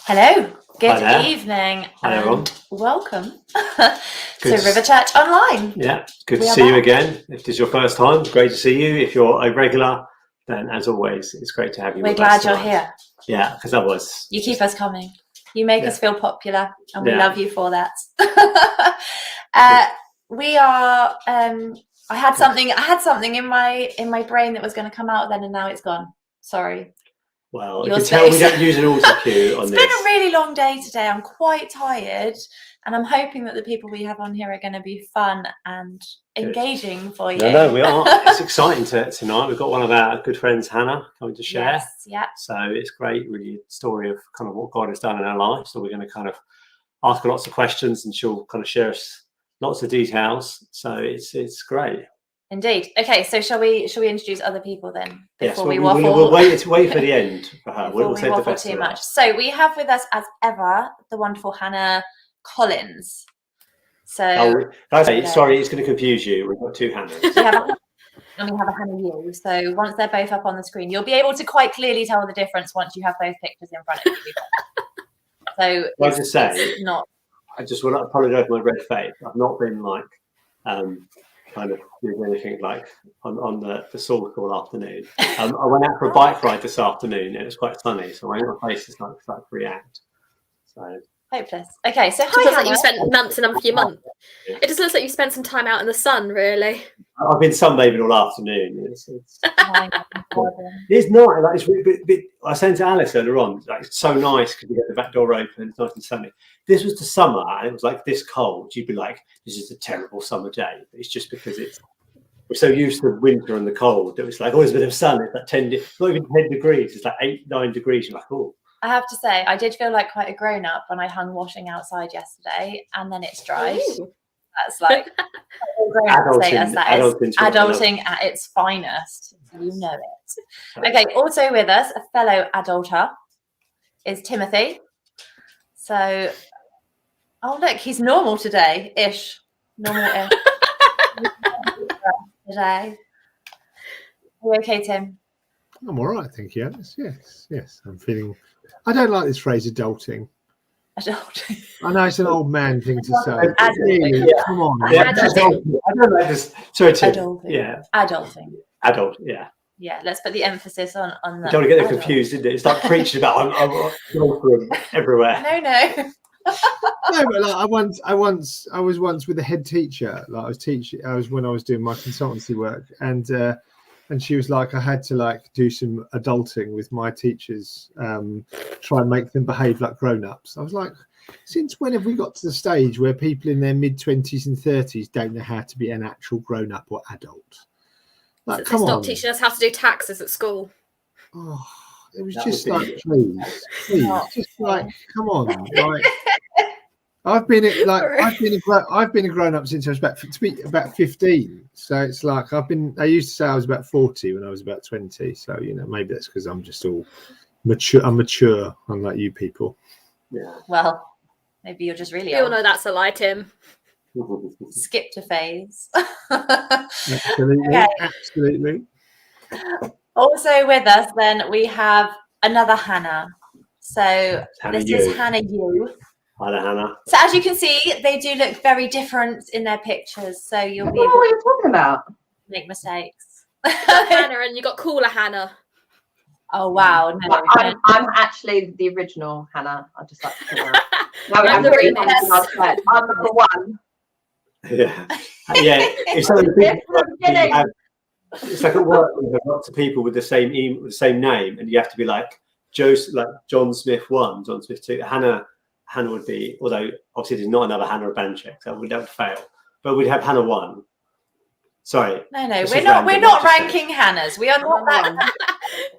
Hello, good Hi there. evening, Hi, everyone. welcome to River Church Online. Yeah, good to see you again. If this is your first time, great to see you. If you're a regular, then as always, it's great to have you. We're glad you're here. Yeah, because otherwise you keep us coming. You make us feel popular, and we love you for that. We are. I had something in my brain that was going to come out then, and now it's gone. Sorry. Well, you can tell we don't use an auto cue on this. It's been a really long day today. I'm quite tired, and I'm hoping that the people we have on here are going to be fun and engaging for you. No, we are. It's exciting tonight. We've got one of our good friends, Hannah, coming to share. Yes, yeah. So it's great, really, story of kind of what God has done in our life. So we're going to kind of ask her lots of questions, and she'll kind of share us lots of details. So it's great. Indeed. Okay, so shall we introduce other people then before we waffle? We'll wait for the end for her. We'll waffle too much. So we have with us, as ever, the wonderful Hannah Collins. So sorry, it's going to confuse you. We've got two Hannahs. And we have a Hannah Yu. So once they're both up on the screen, you'll be able to quite clearly tell the difference once you have both pictures in front of you. So I just say, I just want to apologise for my red face. I've not been like kind of doing anything like on the soul all afternoon. I went out for a bike ride this afternoon and it was quite sunny, so my face is like to react. So hopeless. Okay, so hi, Hannah. Like you spent months and months. Yeah. It just looks like you spent some time out in the sun, really. I've been sunbathing all afternoon. It's not like it's really, I was saying to Alice earlier on, like it's so nice because you get the back door open, it's nice and sunny. This was the summer and it was like this cold. You'd be like, this is a terrible summer day. But it's just because we're so used to winter and the cold. It was like always a bit of sun. It's like not even 10 degrees. It's like 8-9 degrees. You're like, oh. I have to say, I did feel like quite a grown-up when I hung washing outside yesterday, and then it's dried. Ooh. That's like adulting at its finest. You know it. Okay, also with us, a fellow adulter, is Timothy. So, oh look, he's normal today-ish. Normal-ish. Today. Are you okay, Tim? I'm all right, thank you, Alice. Yes. I'm feeling. I don't like this phrase, adulting. Adulting. I know it's an old man thing to say. Really, come on. Yeah, I don't like this. Sorry, Tim. Adulting. Yeah. Adulting. Adult. Yeah. Yeah. Let's put the emphasis on that. You don't want to get them confused, isn't it? It's like preaching about I'm everywhere. No. No, but like I was once with a head teacher. Like I was when I was doing my consultancy work, and she was like, I had to like do some adulting with my teachers, try and make them behave like grown-ups. I was like, since when have we got to the stage where people in their mid-20s and 30s don't know how to be an actual grown-up or adult? Like, come on. Stop teaching us how to do taxes at school. Oh, it was just like, please, just like, come on. Like, I've been a grown-up since I was about 15. So it's like I used to say I was about 40 when I was about 20. So maybe that's because I'm just all mature. I'm mature, unlike you people. Yeah. Well, maybe you're just really. We all know that's a lie, Tim. Skipped a phase. Absolutely. Also with us, then we have another Hannah. So this is Hannah Yu. Hi there, Hannah. So as you can see, they do look very different in their pictures. So you'll be able what are you talking about? Make mistakes. Hannah, and you got cooler Hannah. Oh wow! No, I'm actually the original Hannah. I just like to put that. No, I'm number one. Yeah. It's like at work we have lots of people with the same name, and you have to be like John Smith 1, John Smith 2. Hannah would be, although obviously there's not another Hannah Banchek, so that would fail. But we'd have Hannah 1. Sorry. No, we're not ranking Hannahs. We are not that.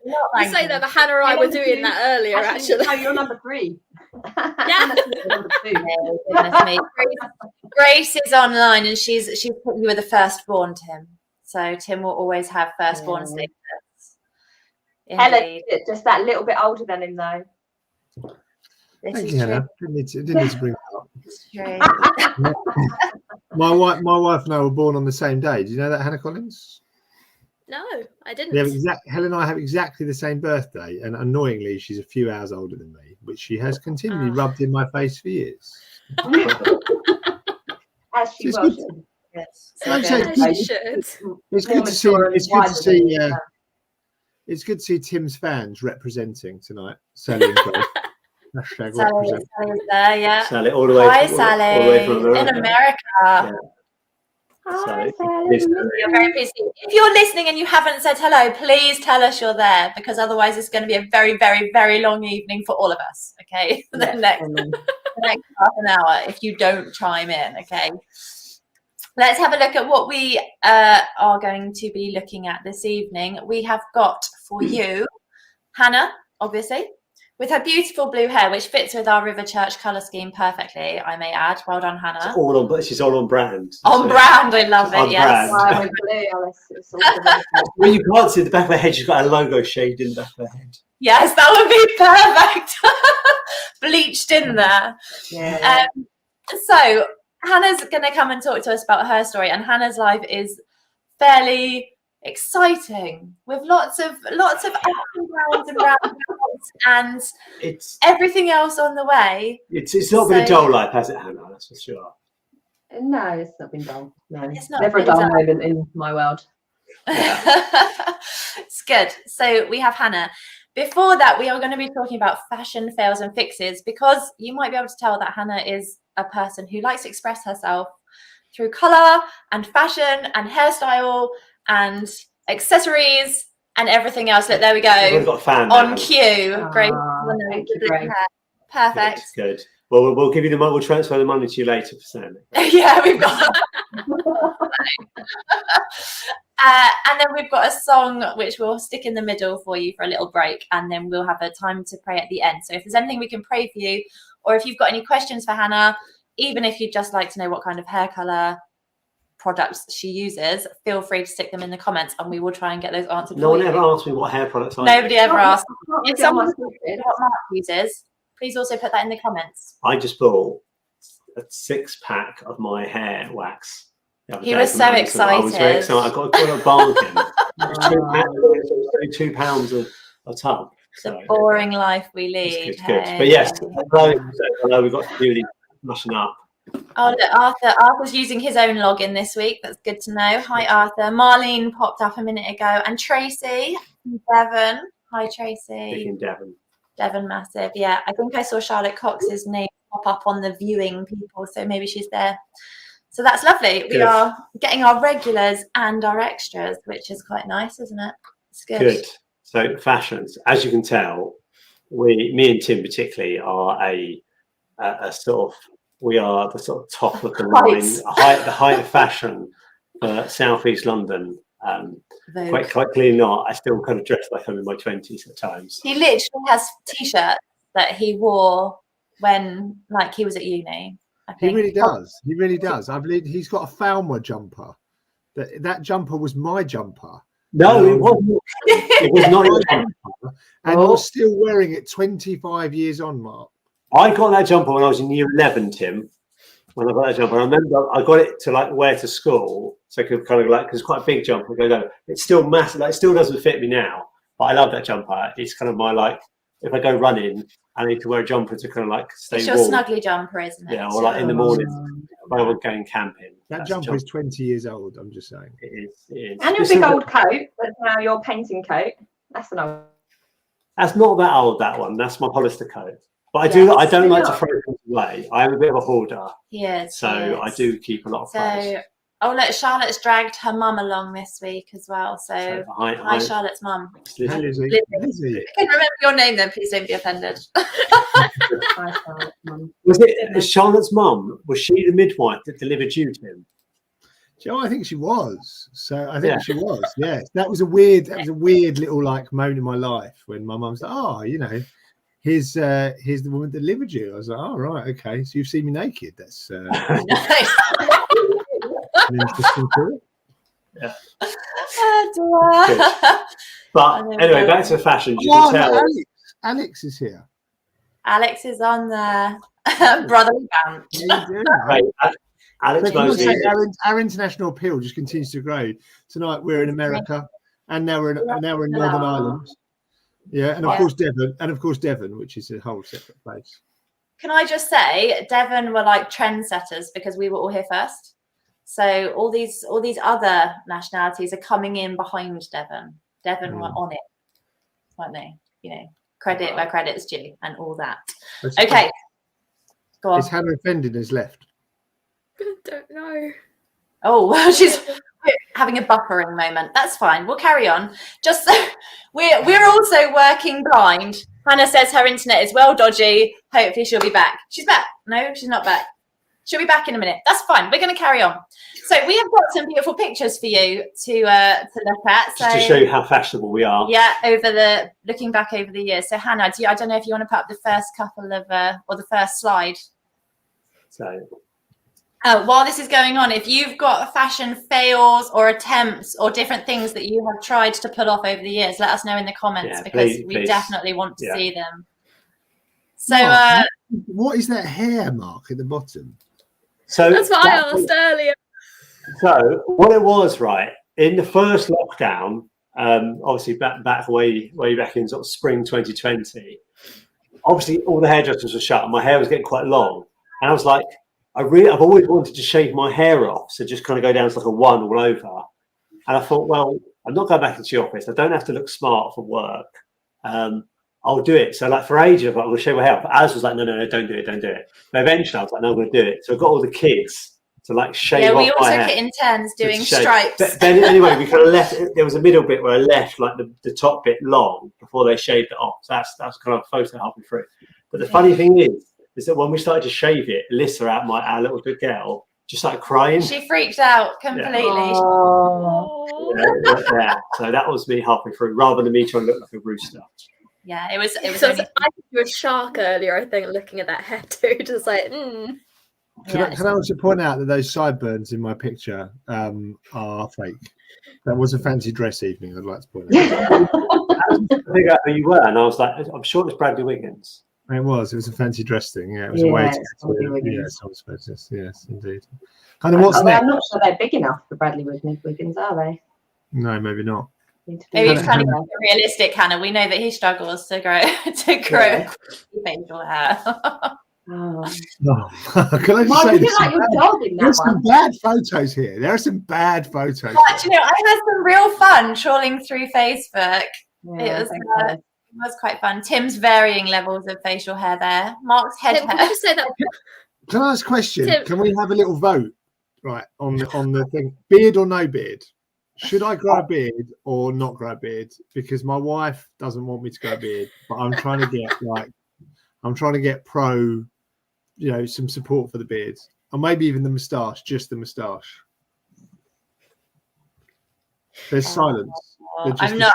You say that, but Hannah and I were doing that earlier, actually. No, you're number 3. Yeah. Number 2. Oh, goodness me. Grace is online, and she's put you were the firstborn, Tim. So Tim will always have firstborn status. Ella, just that little bit older than him, though. Thank you, Hannah. Didn't need to bring that up. My wife and I were born on the same day. Do you know that, Hannah Collins? No, I didn't. Helen and I have exactly the same birthday, and annoyingly, she's a few hours older than me. which she has continually rubbed in my face for years. As she It's will. good. Yes. Like I So say, good. As you should. It's good to see. It's good to see. It's good to see Tim's fans representing tonight. Sally and Gold. Hashtag Sally, represent. Sally's there, yeah. Sally, all the way. Hi, all Sally. the way from America. In America. Yeah. Hi, So, Sally. You're very busy. If you're listening and you haven't said hello, please tell us you're there, because otherwise it's going to be a very, very, very long evening for all of us. Okay, the next half an hour if you don't chime in. Okay, let's have a look at what we are going to be looking at this evening. We have got for you Hannah, obviously, with her beautiful blue hair, which fits with our River Church colour scheme perfectly, I may add. Well done, Hannah. she's all on brand. On brand, I love it, On yes. brand. Well, you can't see the back of her head. She's got a logo shaded in the back of her head. Yes, that would be perfect. Bleached in there. Yeah. So Hannah's going to come and talk to us about her story, and Hannah's life is fairly exciting with lots of ups and downs and roundabouts and It's everything else on the way. it's not been a dull life, has it, Hannah? That's for sure. No, it's not been dull. No, It's not never a been dull dull. moment in my world. It's good. So we have Hannah. Before that, we are going to be talking about fashion fails and fixes, because you might be able to tell that Hannah is a person who likes to express herself through colour and fashion and hairstyle and accessories and everything else. Look, there we We've go. got a fan On now. cue. Great. Thank you, Grace. Perfect. Good. Well, we'll give you the money. We'll transfer the money to you later for Sam. Yeah, we've got. And then we've got a song which we'll stick in the middle for you for a little break, and then we'll have a time to pray at the end. So if there's anything we can pray for you, or if you've got any questions for Hannah, even if you'd just like to know what kind of hair colour products she uses, feel free to stick them in the comments and we will try and get those answered. No for one you. ever asked me what hair products I Nobody use. ever asked. If If someone knows what Mark uses, please also put that in the comments. I just bought a 6-pack of my hair wax. the other He day was from so Amazon. I was very excited. excited. I got a bargain. It was £2 a tub. The So boring life we lead. it's good. Hey. But yes, hello, we've got Julie mushing up. Oh, look, Arthur. Arthur's using his own login this week. That's good to know. Hi, Arthur. Marlene popped up a minute ago. And Tracy from Devon. Hi, Tracy. Picking Devon. Devon Massive. Yeah, I think I saw Charlotte Cox's name pop up on the viewing people. So maybe she's there. So that's lovely. We Good. are getting our regulars and our extras, which is quite nice, isn't it? It's good. Good. So fashions, as you can tell, me and Tim particularly are a sort of, we are the sort of top of the line, the height of fashion for Southeast London. Vogue. Quite clearly not. I still kind of dress like I'm in my 20s at times. He literally has T-shirts that he wore when, like, he was at uni. I He think. really does. He really does. I believe he's got a Falmer jumper. That jumper was my jumper. No, it wasn't. It was not your jumper. And you're still wearing it 25 years on, Mark. I got that jumper when I was in year 11, Tim. When I got that jumper, I remember I got it to like wear to school, so I could kind of like, because it's quite a big jumper. I go, it's still massive. Like, it still doesn't fit me now, but I love that jumper. It's kind of my, like, if I go running, I need to wear a jumper to kind of like stay It's your warm. snuggly jumper, isn't it? Yeah, or like in the morning, if I was going camping. That that's jumper the is 20 years old, I'm just saying. It is. And your It's big still- old coat, but now your painting coat. That's an old. That's not that old, that one. That's my Hollister coat. But I Yes. I don't like to Yeah. throw things away. I am a bit of a hoarder, He is. so he is. I do keep a lot of clothes. So, oh look, Charlotte's dragged her mum along this week as well. So, So hi, Charlotte's mum. Lizzie. Hey, Lizzie. Lizzie. Lizzie. I can remember your name then. Please don't be offended. Was it Charlotte's mum? Was she the midwife that delivered you, Tim? Oh, I think she was. So I think Yeah. she was. Yeah, that was a weird little like moment in my life when my mum's like, "Oh, you know, here's the woman that delivered you." I was like, "Oh, right, okay. So you've seen me naked. That's an interesting thought." But anyway, back to the fashion. You Oh, can tell. Alex is here. Alex is on the brotherly band. How you doing? Right, Alex So can I Mosey. say our international appeal just continues to grow. Tonight we're in America, and now we're in Northern Ireland. Yeah, and of Yeah. course Devon, which is a whole separate place. Can I just say, Devon were like trendsetters because we were all here first. So all these other nationalities are coming in behind Devon. Devon were on it, weren't they? You know, credit where credit's due and all that. Okay, go on. Is Hannah offended and has left? Don't know. Oh, she's having a buffering moment. That's fine. We'll carry on. Just so we're also working blind. Hannah says her internet is well dodgy. Hopefully she'll be back. She's back. No, she's not back. She'll be back in a minute. That's fine. We're going to carry on. So we have got some beautiful pictures for you to look at. So, Just to show you how fashionable we are. yeah, looking back over the years. So Hannah, I don't know if you want to put up the first couple of or the first slide. So While this is going on, if you've got fashion fails or attempts or different things that you have tried to pull off over the years, let us know in the comments because we definitely want to see them. So, Mark, what is that hair mark at the bottom? So That's what I asked earlier. So what it was, right, in the first lockdown, obviously back way back in sort of spring 2020, obviously all the hairdressers were shut and my hair was getting quite long. And I was like, I've always wanted to shave my hair off, so just kind of go down to like a one all over. And I thought, well, I'm not going back into the office. I don't have to look smart for work. I'll do it. So like for ages, I was like, I'm going to shave my hair off. But Alice was like, no, don't do it. But eventually I was like, no, I'm going to do it. So I got all the kids to like shave off my hair. Yeah, we also took in turns doing stripes. But then anyway, we kind of left, there was a middle bit where I left like the top bit long before they shaved it off. So that's kind of a photo halfway through. But the funny thing is that when we started to shave it, Alyssa, our little good girl, just started crying. She freaked out completely. Yeah. So that was me halfway through, rather than me trying to look like a rooster. Yeah, it was. So I think you were a shark earlier, I think, looking at that hair too. Just like, Can I also point out that those sideburns in my picture are fake? That was a fancy dress evening, I'd like to point out. I figured out who you were, and I was like, I'm sure it's Bradley Wiggins. It was a fancy dress thing. Yeah, it was a way to yes, indeed. And then what's next? I'm not sure they're big enough for Bradley Wiggins, are they? No, maybe not. Maybe he's trying to be realistic, Hannah. We know that he struggles to grow facial hair. Can I just say there's some bad photos here. There are some bad photos. But, you know, I had some real fun trawling through Facebook. It was quite fun. Tim's varying levels of facial hair there. Mark's head hair. Can I just say that? Can I ask a question? Tim. Can we have a little vote, right, on the thing? Beard or no beard? Should I grow a beard or not grow a beard? Because my wife doesn't want me to grow a beard, but I'm trying to get pro, some support for the beard, or maybe even the moustache, just the moustache. There's silence. I'm not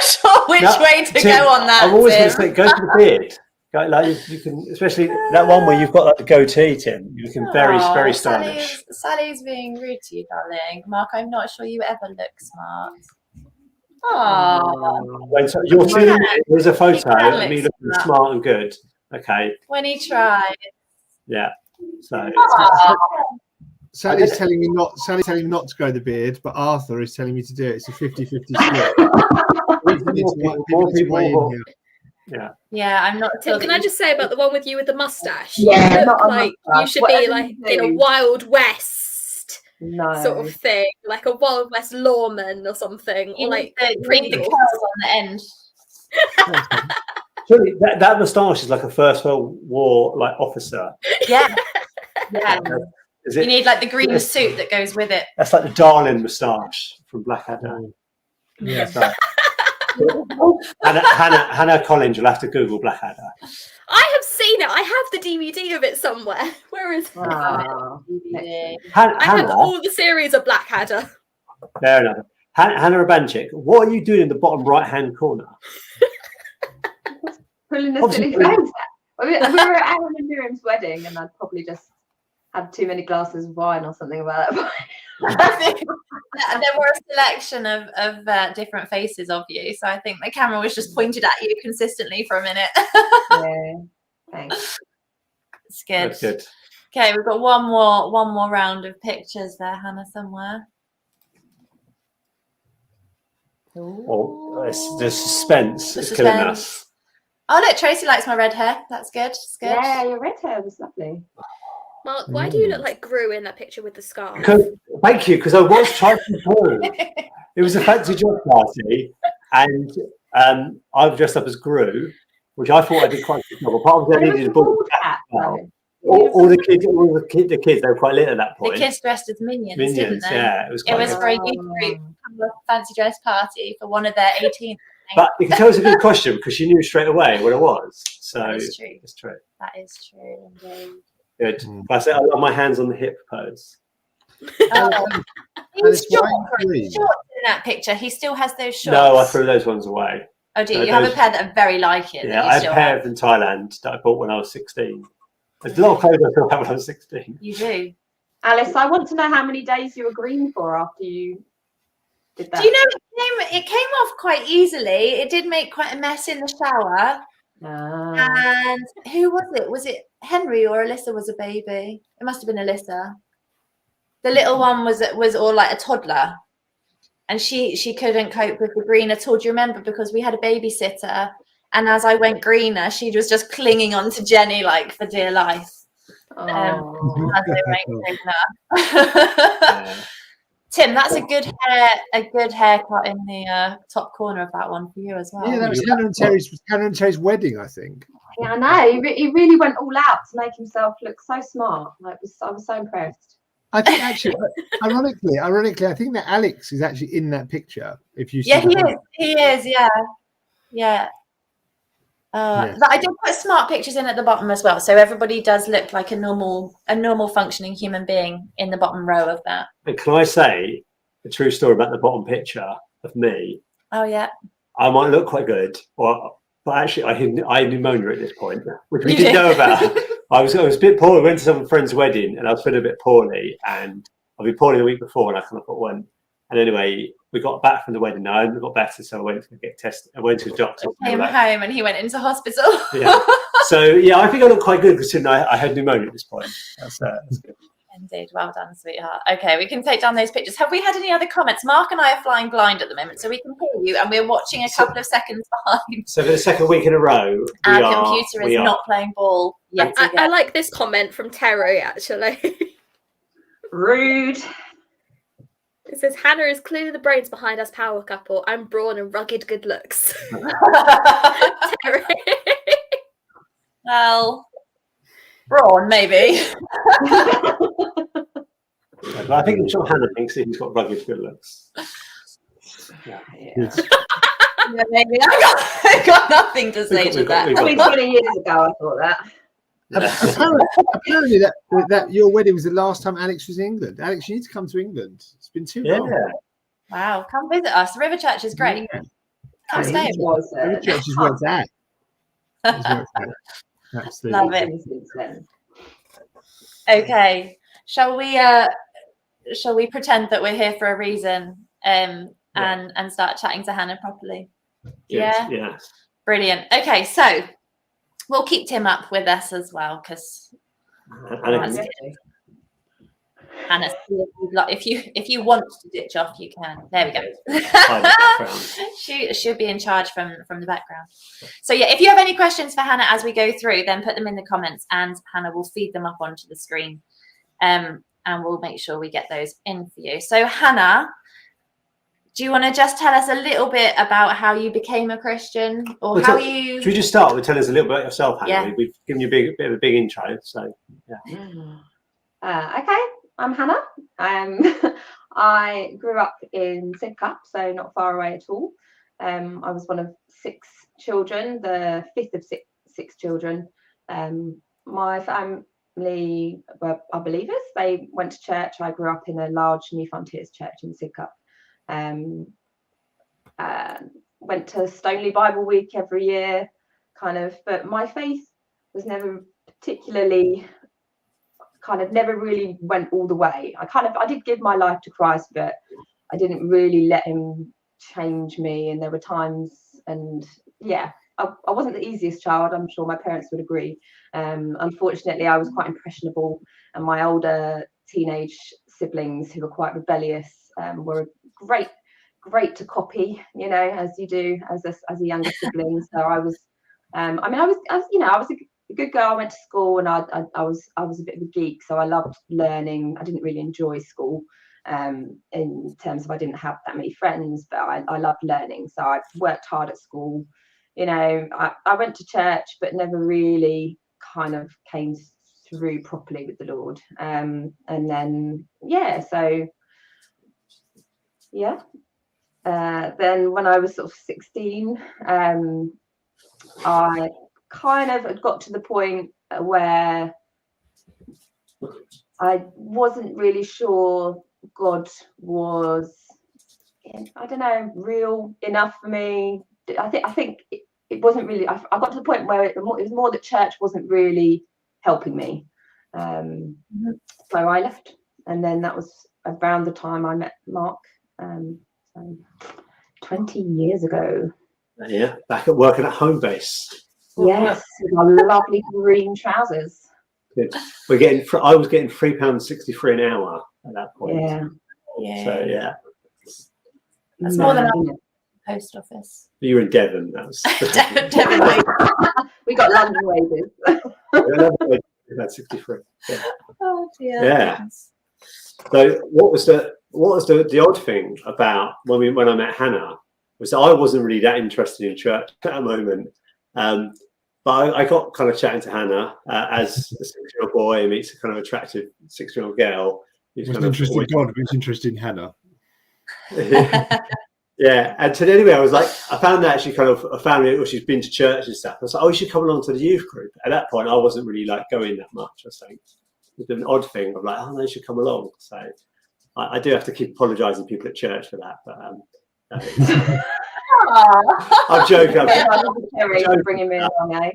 sure which way to go on that. I'm always going to say, go to the beard. Like you can, especially that one where you've got like the goatee, Tim. You can very stylish. Sally's being rude to you, darling. Mark, I'm not sure you ever look smart. Oh, you're seeing there's a photo of me looking smart and good. Okay. When he tried. Yeah. So. Sally's telling me not to grow the beard, but Arthur is telling me to do it. It's a 50-50 split. More people. Yeah, I'm not. Tim, can I just say about the one with you with the mustache? Yeah, you look like you should be like in a Wild West sort of thing, like a Wild West lawman or something, or like the curls on the end. Surely that moustache is like a First World War like officer. Yeah. You need like the green suit that goes with it. That's like the Darling moustache from Blackadder. Yeah. Hannah Collins, you'll have to Google Blackadder. I have seen it. I have the DVD of it somewhere. Where is it? DVD. I have all the series of Blackadder. Fair enough. Hannah Abanchik, what are you doing in the bottom right-hand corner? Pulling a silly face. We were at Aaron and Miriam's wedding, and I'd probably just had too many glasses of wine or something about that. There were a selection of different faces of you, so I think the camera was just pointed at you consistently for a minute. Yeah, thanks. It's good. That's good. Okay, we've got one more round of pictures there, Hannah, somewhere. Or the suspense is killing us. Oh look, Tracy likes my red hair. That's good. It's good. Yeah, your red hair was lovely. Mark, why do you look like Gru in that picture with the scarf? Thank you, because I was trying to Gru. It was a fancy dress party, and I've dressed up as Gru, which I thought I did quite a good job. Apart from that, I needed a ball cap. All the kids, they were quite lit at that point. The kids dressed as minions, didn't they? Yeah, it was for a youth group, a fancy dress party for one of their 18th. But you can tell it's a good question because she knew straight away what it was. So it's true. It's true. That is true. Indeed. Good. I said I love my hands on the hip pose. He's short in that picture. He still has those shorts. No, I threw those ones away. Oh, do you? You have a pair that are very like it. Yeah, I had a pair from Thailand that I bought when I was 16. There's a lot of clothes I still have when I was 16. You do. Alice, I want to know how many days you were green for after you did that. Do you know it came off quite easily. It did make quite a mess in the shower. And who was it? Was it Henry or Alyssa was a baby? It must have been Alyssa. The little one was all like a toddler. And she couldn't cope with the green at all. Do you remember? Because we had a babysitter, and as I went greener, she was just clinging on to Jenny like for dear life. As I went greener. Tim, that's a good haircut in the top corner of that one for you as well. Yeah, that was Hannah and Terry's wedding, I think. Yeah, I know. He really went all out to make himself look so smart. Like, I was so impressed. I think actually, ironically, I think that Alex is actually in that picture. If you see he is, yeah. But I did put smart pictures in at the bottom as well, so everybody does look like a normal functioning human being in the bottom row of that. And can I say a true story about the bottom picture of me? Oh yeah. I might look quite good, but actually I had pneumonia at this point, which we didn't know about. I was a bit poorly. I went to some friend's wedding and I was feeling a bit poorly, and I've been poorly the week before, and I kind of got one. And anyway, we got back from the wedding. I hadn't got better, so I went to get tested. I went to the doctor. Came home and he went into hospital. Yeah. So yeah, I think I look quite good considering I had pneumonia at this point. That's good. Indeed. Well done, sweetheart. Okay, we can take down those pictures. Have we had any other comments? Mark and I are flying blind at the moment, so we can hear you, and we're watching a couple of seconds behind. So for the second week in a row, our computer is not playing ball yet. I like this comment from Terry, actually. Rude. It says, Hannah is clearly the brains behind us power couple. I'm brawn and rugged good looks. Terry. Well, brawn, maybe. But I think I'm sure Hannah thinks that he's got rugged good looks. Yeah. Yeah, maybe. I've got nothing to say to that. I mean, 20 years ago, I thought that. Apparently that your wedding was the last time Alex was in England. Alex, you need to come to England. It's been too long. Wow, come visit us. River Church is great. Yeah. Come stay. River Church is where it's at. Absolutely. Love it. Okay, shall we pretend that we're here for a reason and start chatting to Hannah properly? Yes. Yeah. Yes. Brilliant. Okay, so we'll keep Tim up with us as well because Hannah, if you want to ditch off, you can. There we go. She'll be in charge from the background. So yeah, if you have any questions for Hannah as we go through, then put them in the comments, and Hannah will feed them up onto the screen, and we'll make sure we get those in for you. So Hannah, do you want to just tell us a little bit about how you became a Christian, or should we just start with telling us a little bit about yourself, Hannah? Yeah. We've given you a bit of a big intro, so yeah. Okay, I'm Hannah. I grew up in Sidcup, so not far away at all. I was one of 6 children, the 5th of six children. My family were believers. They went to church. I grew up in a large New Frontiers church in Sidcup. Went to Stoneleigh Bible Week every year, but my faith was never particularly never really went all the way. I did give my life to Christ, but I didn't really let him change me. And there were times, and yeah, I wasn't the easiest child. I'm sure my parents would agree. Unfortunately, I was quite impressionable, and my older teenage siblings, who were quite rebellious, were a great to copy, you know, as you do as a younger sibling. So I was, I mean, I was a good girl. I went to school, and I was a bit of a geek, so I loved learning. I didn't really enjoy school, in terms of I didn't have that many friends, but I loved learning. So I worked hard at school. You know, I went to church, but never really kind of came through properly with the Lord. And then then when I was sort of 16, I kind of had got to the point where I wasn't really sure God was, I don't know, real enough for me. I think it wasn't really. I got to the point where it was more that church wasn't really helping me. So I left, and then that was around the time I met Mark. So 20 years ago. Yeah, back at working at Homebase. Yes, with my lovely green trousers. Good. I was getting £3.63 an hour at that point. Yeah. So yeah. That's more than the post office. You were in Devon. That was Devon. We got London wages. That's 63. Yeah. Oh dear. Yeah. So what was the odd thing about when I met Hannah was that I wasn't really that interested in church at that moment. But I got kind of chatting to Hannah as a 6-year-old boy meets a kind of attractive 6-year-old girl. He was interested in God, but he was interested in Hannah. Yeah, and so anyway, I found that she kind of found me, she's been to church and stuff. I was like, oh, you should come along to the youth group. At that point, I wasn't really like going that much. I think it's an odd thing. I'm like, oh no, you should come along. So I do have to keep apologising to people at church for that, but I'm joking. I'm bringing me along, eh?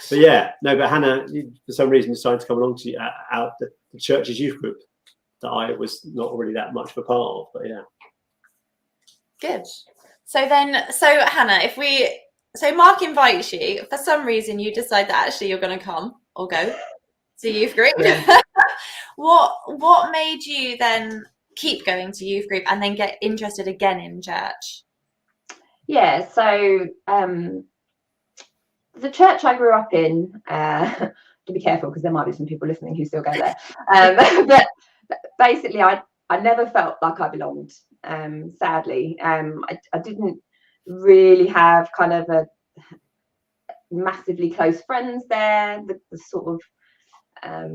But yeah, no, but Hannah, for some reason, decided to come along to out the church's youth group that I was not really that much of a part of. But yeah. Good. So Hannah, so Mark invites you, for some reason you decide that actually you're going to come or go to youth group. Yeah. What made you then keep going to youth group and then get interested again in church? Yeah, so the church I grew up in, to be careful because there might be some people listening who still go there, but basically I never felt like I belonged. Sadly, I didn't really have kind of a massively close friends there. The sort of I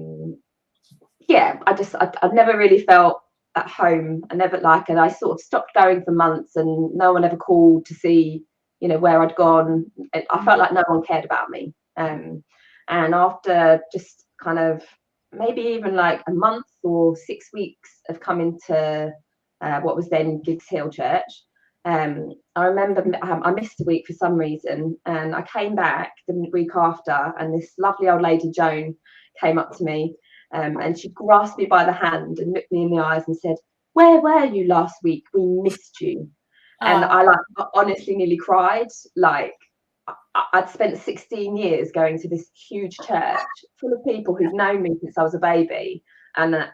never really felt at home. I sort of stopped going for months, and no one ever called to see, you know, where I'd gone. I felt like no one cared about me. And after just kind of maybe even like a month or 6 weeks of coming to what was then Giggs Hill Church, I remember I missed a week for some reason, and I came back the week after, and this lovely old lady Joan came up to me, and she grasped me by the hand and looked me in the eyes and said, "Where were you last week? We missed you." And I honestly nearly cried. Like I'd spent 16 years going to this huge church full of people who'd known me since I was a baby, and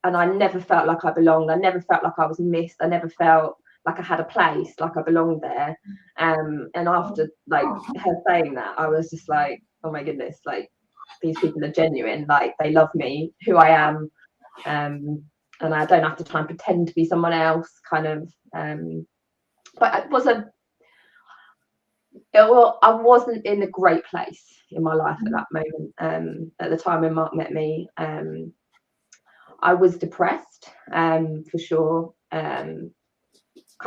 I never felt like I belonged. I never felt like I was missed. I never felt like I had a place, like I belonged there. And after like her saying that, I was just like, oh my goodness, like these people are genuine. Like they love me, who I am, and I don't have to try and pretend to be someone else. Kind of. But I wasn't in a great place in my life at that moment. At the time when Mark met me, I was depressed, for sure. Kind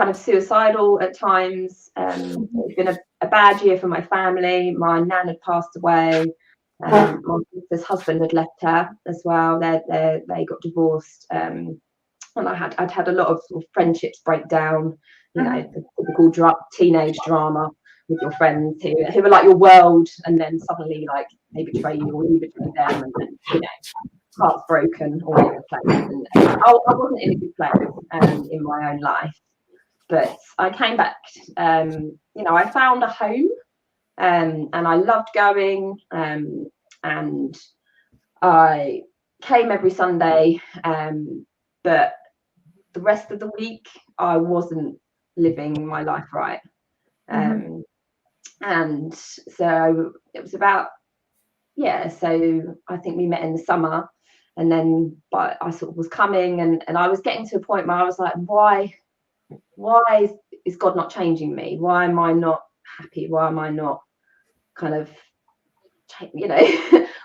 of suicidal at times. It's been a bad year for my family. My nan had passed away. My sister's husband had left her as well. They got divorced, and I'd had a lot of, sort of friendships break down. You know, the typical teenage drama with your friends who are like your world, and then suddenly like they betray you or you betray them, and then, you know, hearts broken all over the place. And I wasn't in a good place in my own life, but I came back. You know, I found a home, and I loved going, and I came every Sunday, but the rest of the week I wasn't living my life right. And so it was about, so I think we met in the summer, and then but I sort of was coming, and I was getting to a point where I was like, why is God not changing me? Why am I not happy? Why am I not kind of,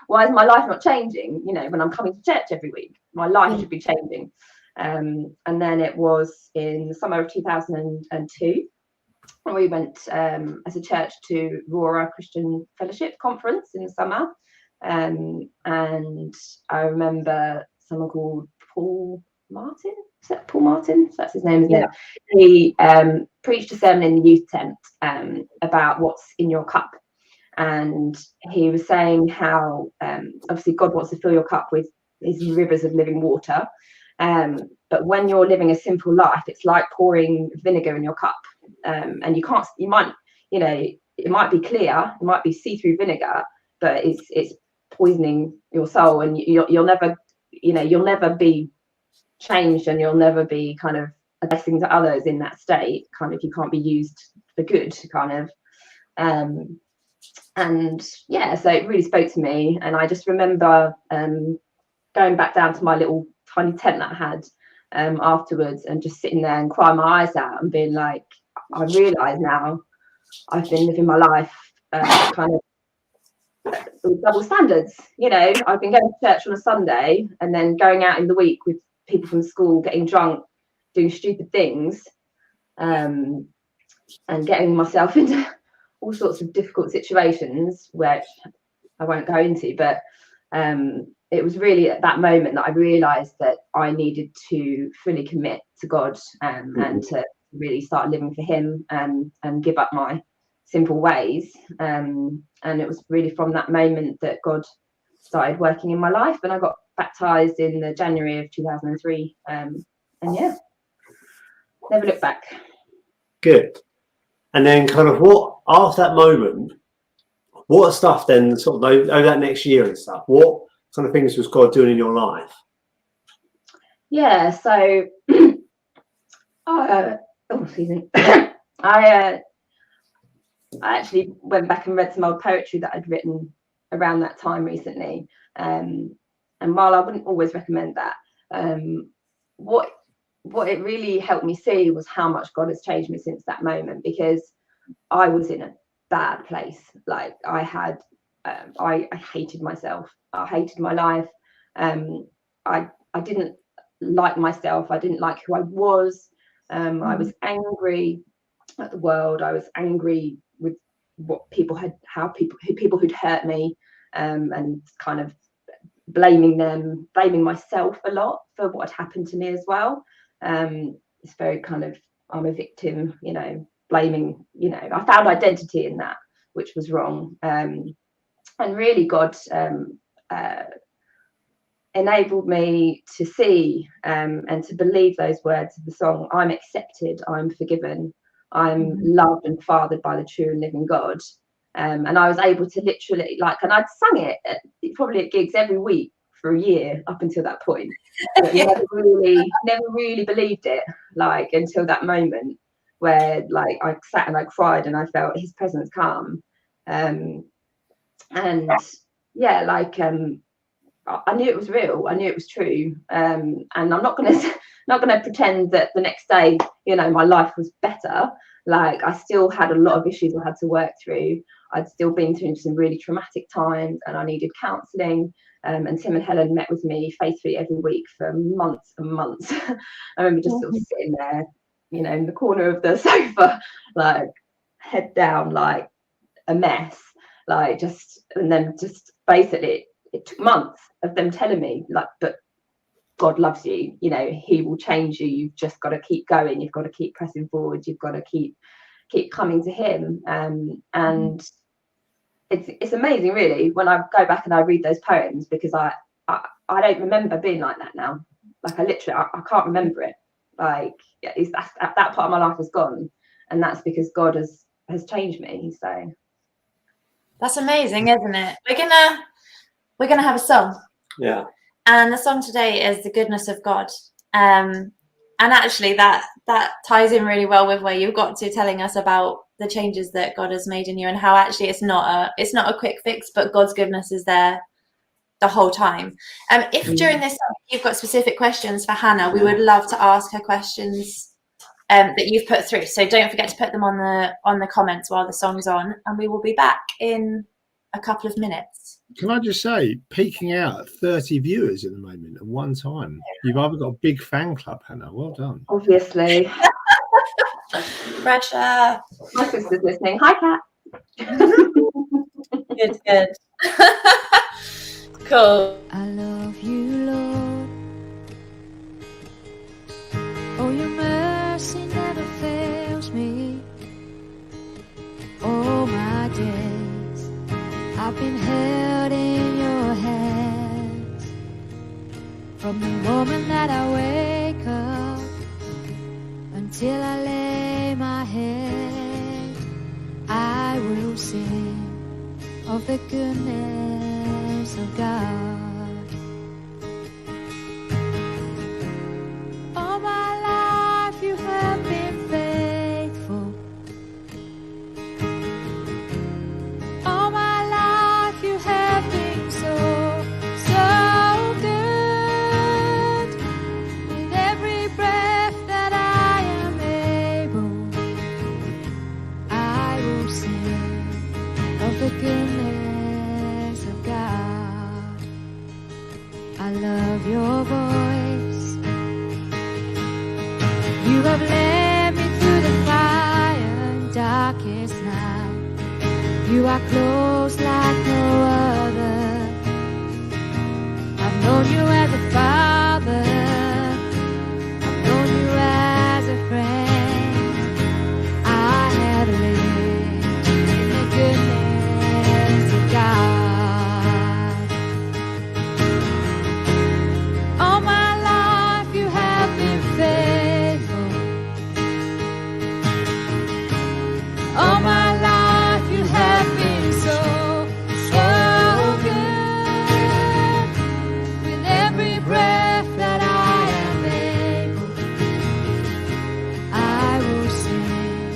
why is my life not changing? When I'm coming to church every week, my life should be changing. And then it was in the summer of 2002, and we went as a church to Roara Christian Fellowship Conference in the summer. And I remember someone called Paul Martin. Is that Paul Martin? So that's his name, isn't it? He preached a sermon in the youth tent about what's in your cup. And he was saying how obviously God wants to fill your cup with his rivers of living water. But when you're living a simple life, it's like pouring vinegar in your cup. And it might be clear, it might be see-through vinegar, but it's poisoning your soul, and you'll never be changed, and you'll never be kind of a blessing to others in that state. Kind of, you can't be used for good, kind of. So it really spoke to me, and I just remember going back down to my little tiny tent that I had afterwards, and just sitting there and crying my eyes out and being like, I realise now I've been living my life kind of with double standards. I've been going to church on a Sunday and then going out in the week with people from school, getting drunk, doing stupid things, and getting myself into all sorts of difficult situations, which I won't go into. But it was really at that moment that I realised that I needed to fully commit to God and to really start living for Him, and give up my simple ways. And it was really from that moment that God started working in my life, and I got baptised in the January of 2003. And never looked back. Good. And then kind of what, after that moment, what stuff then sort of over that next year and stuff, what kind of things was God doing in your life? So I actually went back and read some old poetry that I'd written around that time recently. And while I wouldn't always recommend that, what it really helped me see was how much God has changed me since that moment, because I was in a bad place. Like I hated myself. I hated my life. I didn't like myself. I didn't like who I was. I was angry at the world. I was angry with what people had, people who'd hurt me, and kind of blaming myself a lot for what had happened to me as well. It's very kind of, I'm a victim, blaming, I found identity in that, which was wrong. And really God enabled me to see and to believe those words of the song, I'm accepted, I'm forgiven, I'm loved and fathered by the true and living God. And I was able to literally, and I'd sung it probably at gigs every week for a year up until that point. But never really believed it, until that moment where I sat and I cried and I felt His presence come. I knew it was real. I knew it was true. And I'm not gonna pretend that the next day, my life was better. I still had a lot of issues I had to work through. I'd still been through some really traumatic times, and I needed counselling. And Tim and Helen met with me faithfully every week for months and months. I remember just sort of sitting there, in the corner of the sofa, head down, a mess, and then basically it took months of them telling me, but God loves you, He will change you. You've just got to keep going. You've got to keep pressing forward. You've got to keep coming to Him. And it's amazing, really, when I go back and I read those poems, because I don't remember being like that now. I literally, I can't remember it. That part of my life is gone, and that's because God has changed me. So that's amazing, isn't it? We're gonna have a song. Yeah. And the song today is The Goodness of God. And And actually that ties in really well with where you got to telling us about the changes that God has made in you, and how actually it's not a quick fix, but God's goodness is there the whole time. If during this you've got specific questions for Hannah, we would love to ask her questions that you've put through. So don't forget to put them on the comments while the song's on, and we will be back in a couple of minutes. Can I just say, peaking out at 30 viewers at the moment at one time. You've either got a big fan club, Hannah. Well done. Obviously. Pressure. My sister's listening. Hi, Kat. Good. Cool. I love you, Lord. Oh, your mercy never fails me. All my days I've been held in your hands. From the moment that I wake up until I lay my head, I will sing of the goodness of God. All my life you have been faithful. All my life you have been so, so good. With every breath that I am able, I will sing of the goodness of God. I love your voice. You have led me through the fire and darkest night. You are close like no other. I've known you as a father. I've known you as a friend. I have lived in the goodness of God. All my life you have been faithful. All my life you have been so, so good. With every breath that I am able, I will sing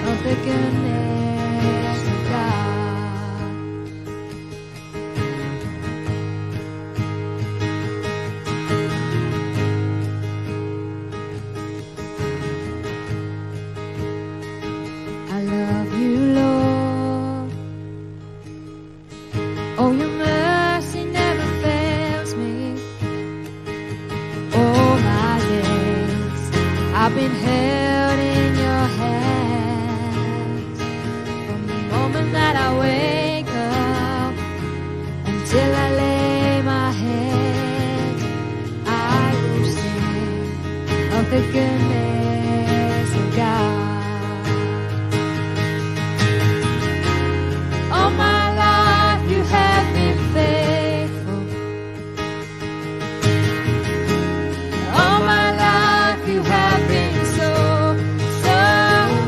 of the goodness of God. I love you, Lord. Oh, your mercy never fails me. All my days I've been held in your hands. From the moment that I wake up until I lay my head, I will sing of the goodness of God. All my life you have been faithful. All my life you have been so, so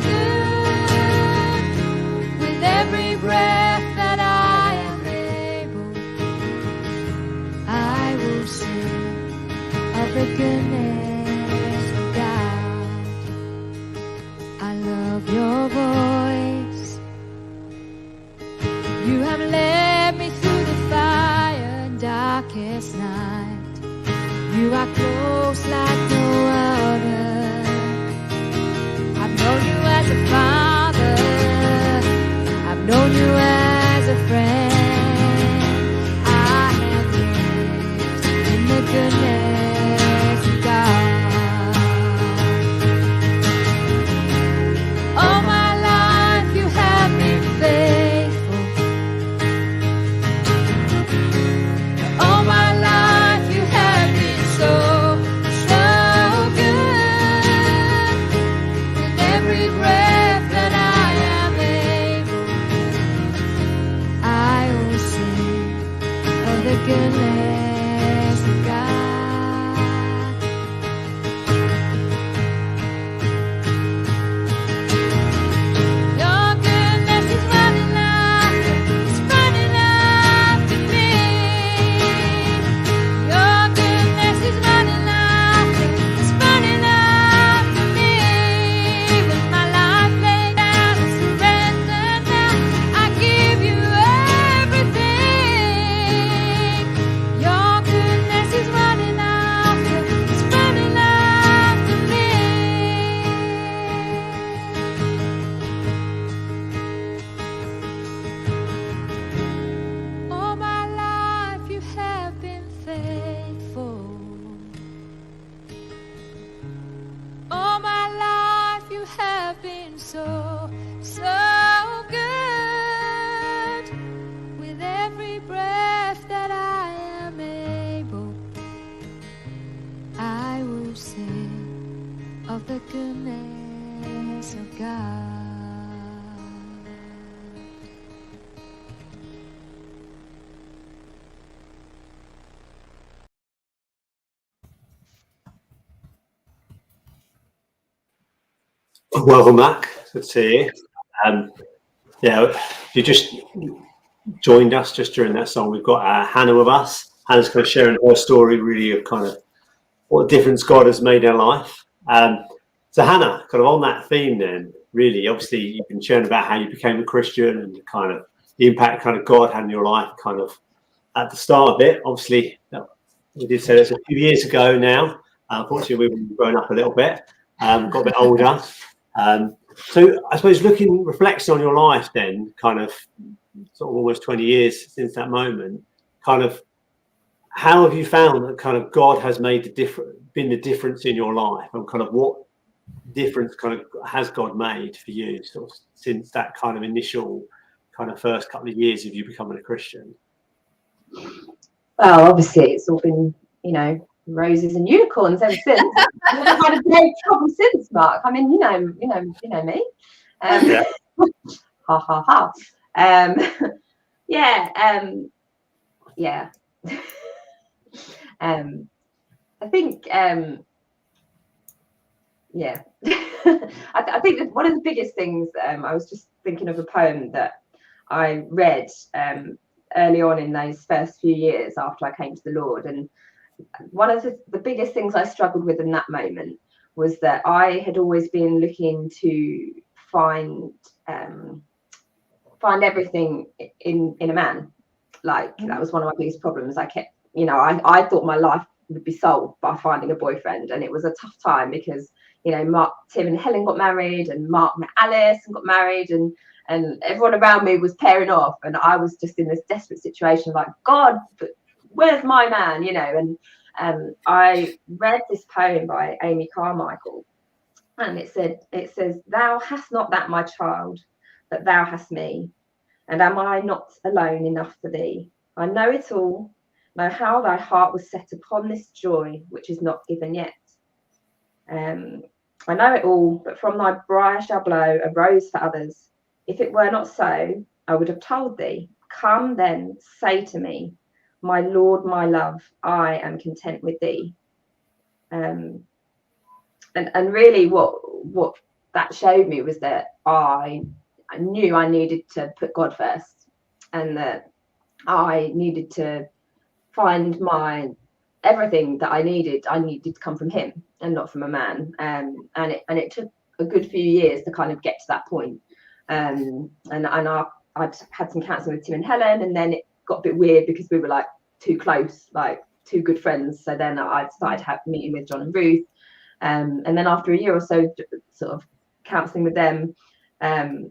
good. With every breath that I am able, I will sing of the goodness of God. I love your voice. You have led me through the fire and darkest night. You are close like no other. I've known you as a father. I've known you as a friend. I have lived in the goodness of God. All my life you have been faithful. All my life you have been so, so so good. With every breath that I am able, I will sing of the goodness of God. Welcome back. Good to see you. Yeah, you just joined us just during that song. We've got Hannah with us. Hannah's kind of sharing her story, really, of kind of what difference God has made in her life. So Hannah, kind of on that theme then, really, obviously you've been sharing about how you became a Christian and kind of the impact kind of God had in your life kind of at the start of it. Obviously, we did say this a few years ago now. Unfortunately, we've grown up a little bit, got a bit older. So I suppose reflecting on your life then, kind of sort of almost 20 years since that moment, kind of how have you found that kind of God has made been the difference in your life, and kind of what difference kind of has God made for you sort of since that kind of initial kind of first couple of years of you becoming a Christian? Well, obviously it's all been, you know, roses and unicorns ever since. I've never had a great trouble since, Mark. I mean, you know me. Yeah. Ha ha ha. I think I think that one of the biggest things, I was just thinking of a poem that I read early on in those first few years after I came to the Lord, and one of the biggest things I struggled with in that moment was that I had always been looking to find everything in a man. Like that was one of my biggest problems. I kept, you know, I thought my life would be solved by finding a boyfriend, and it was a tough time because, you know, Tim and Helen got married, and Mark met Alice and got married, and everyone around me was pairing off, and I was just in this desperate situation, like, God, but where's my man, you know? And I read this poem by Amy Carmichael, and it says, "Thou hast not that, my child, that thou hast me, and am I not alone enough for thee? I know it all, know how thy heart was set upon this joy which is not given yet. I know it all, but from thy briar shall blow a rose for others. If it were not so, I would have told thee. Come then, say to me, my Lord, my love, I am content with thee." And really what that showed me was that I knew I needed to put God first, and that I needed to find everything that I needed to come from him and not from a man. And it took a good few years to kind of get to that point. And I'd had some counselling with Tim and Helen, and then it got a bit weird because we were like too close, like two good friends. So then I started meeting with John and Ruth. And then after a year or so sort of counselling with them, I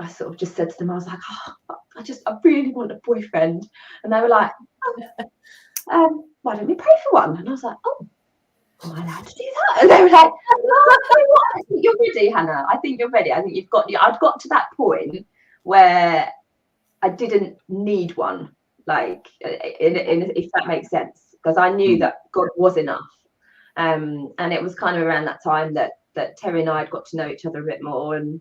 sort of just said to them, I was like, I really want a boyfriend. And they were like, why don't we pray for one? And I was like, oh, am I allowed to do that? And they were like, I think you're ready, Hannah. I think you're ready. I think I'd got to that point where I didn't need one, like, if that makes sense, because I knew that God was enough. And it was kind of around that time that Terry and I had got to know each other a bit more, and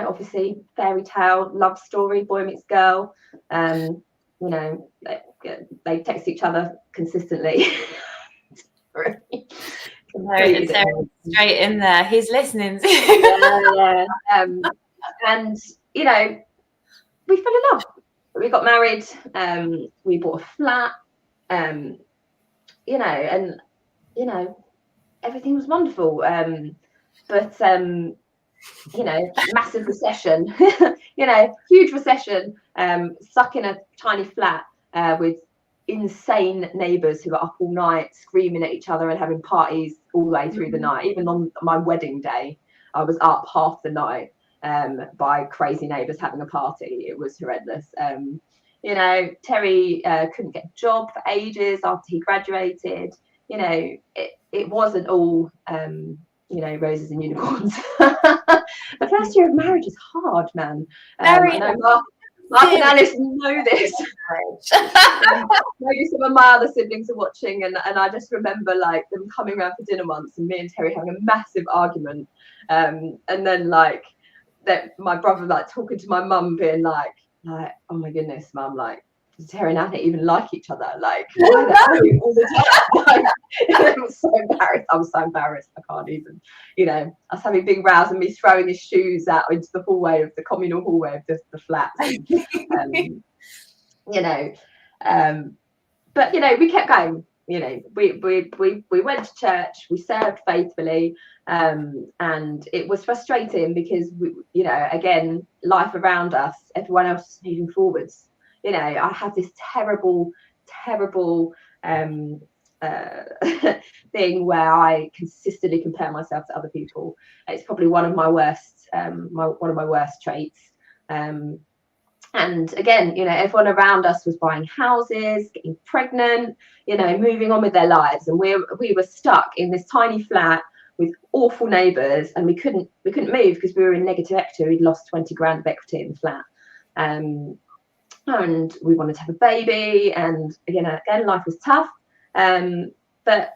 obviously fairy tale love story, boy meets girl. They text each other consistently. It's straight in there. He's listening. Yeah. And we fell in love. We got married. We bought a flat. Everything was wonderful. But massive recession. Huge recession. Stuck in a tiny flat with insane neighbours who were up all night screaming at each other and having parties all the way through the night. Even on my wedding day, I was up half the night by crazy neighbours having a party. It was horrendous. Terry couldn't get a job for ages after he graduated. It wasn't all roses and unicorns. The first year of marriage is hard, man. I know Mark and Alice know this. Maybe some of my other siblings are watching, and I just remember like them coming around for dinner once, and me and Terry having a massive argument, and then like that my brother like talking to my mum, being like, oh my goodness, mum, like, does Terry and Anna even like each other? Like, why the hell all the time? Like, I was so embarrassed. I was so embarrassed. I can't even, I was having big rows and me throwing his shoes out into the hallway of the communal hallway of the flat. But we kept going. We went to church. We served faithfully, and it was frustrating because again, life around us, everyone else is moving forwards. I had this terrible thing where I consistently compare myself to other people. It's probably one of my worst traits. And again, everyone around us was buying houses, getting pregnant, moving on with their lives, and we were stuck in this tiny flat with awful neighbours, and we couldn't move because we were in negative equity. We'd lost 20 grand of equity in the flat. And we wanted to have a baby, and again life was tough, but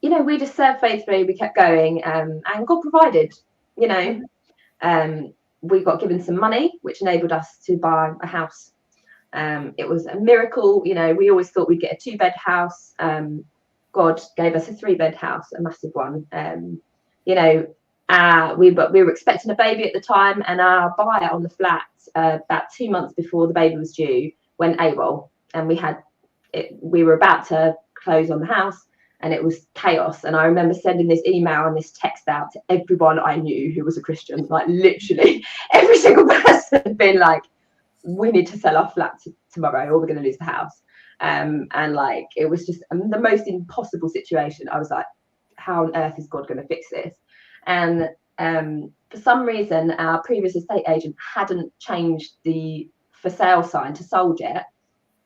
we just served faithfully. We kept going, and God provided. We got given some money which enabled us to buy a house. It was a miracle. We always thought we'd get a 2-bed house. God gave us a 3-bed house, a massive one. We were expecting a baby at the time, and our buyer on the flat, about 2 months before the baby was due, went AWOL, and we were about to close on the house, and it was chaos. And I remember sending this email and this text out to everyone I knew who was a Christian, like literally every single person, being like, we need to sell our flat tomorrow or we're going to lose the house. And like, it was just the most impossible situation. I was like, how on earth is God going to fix this? And for some reason, our previous estate agent hadn't changed the for sale sign to sold yet.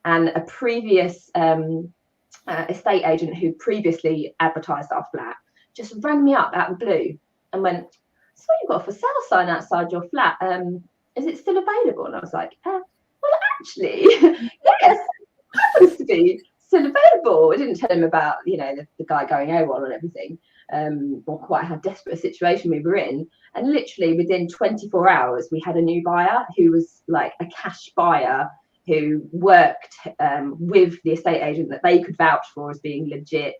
And a previous estate agent who previously advertised our flat just rang me up out of the blue and went, so you've got a for sale sign outside your flat. Is it still available? And I was like, well, actually, yes, it happens to be still available. I didn't tell him about, the guy going AWOL and everything, or quite how desperate a situation we were in. And literally within 24 hours, we had a new buyer who was like a cash buyer who worked with the estate agent that they could vouch for as being legit.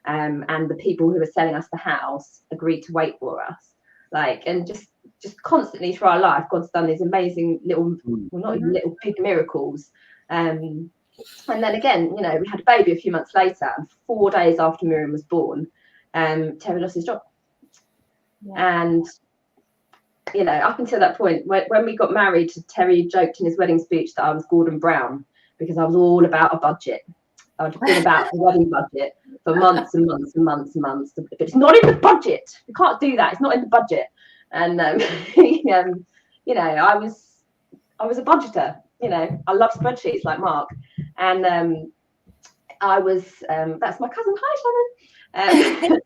And the people who were selling us the house agreed to wait for us. Like, and just constantly through our life, God's done these amazing little, well, not even little, big miracles. And then again, we had a baby a few months later, and 4 days after Miriam was born, Terry lost his job. Yeah. And up until that point, when we got married, Terry joked in his wedding speech that I was Gordon Brown because I was all about a budget. I'd been about the wedding budget for months and months and months and months. But it's not in the budget. You can't do that. It's not in the budget. And I was a budgeter. I love spreadsheets like Mark. And I was that's my cousin. Hi, Shannon.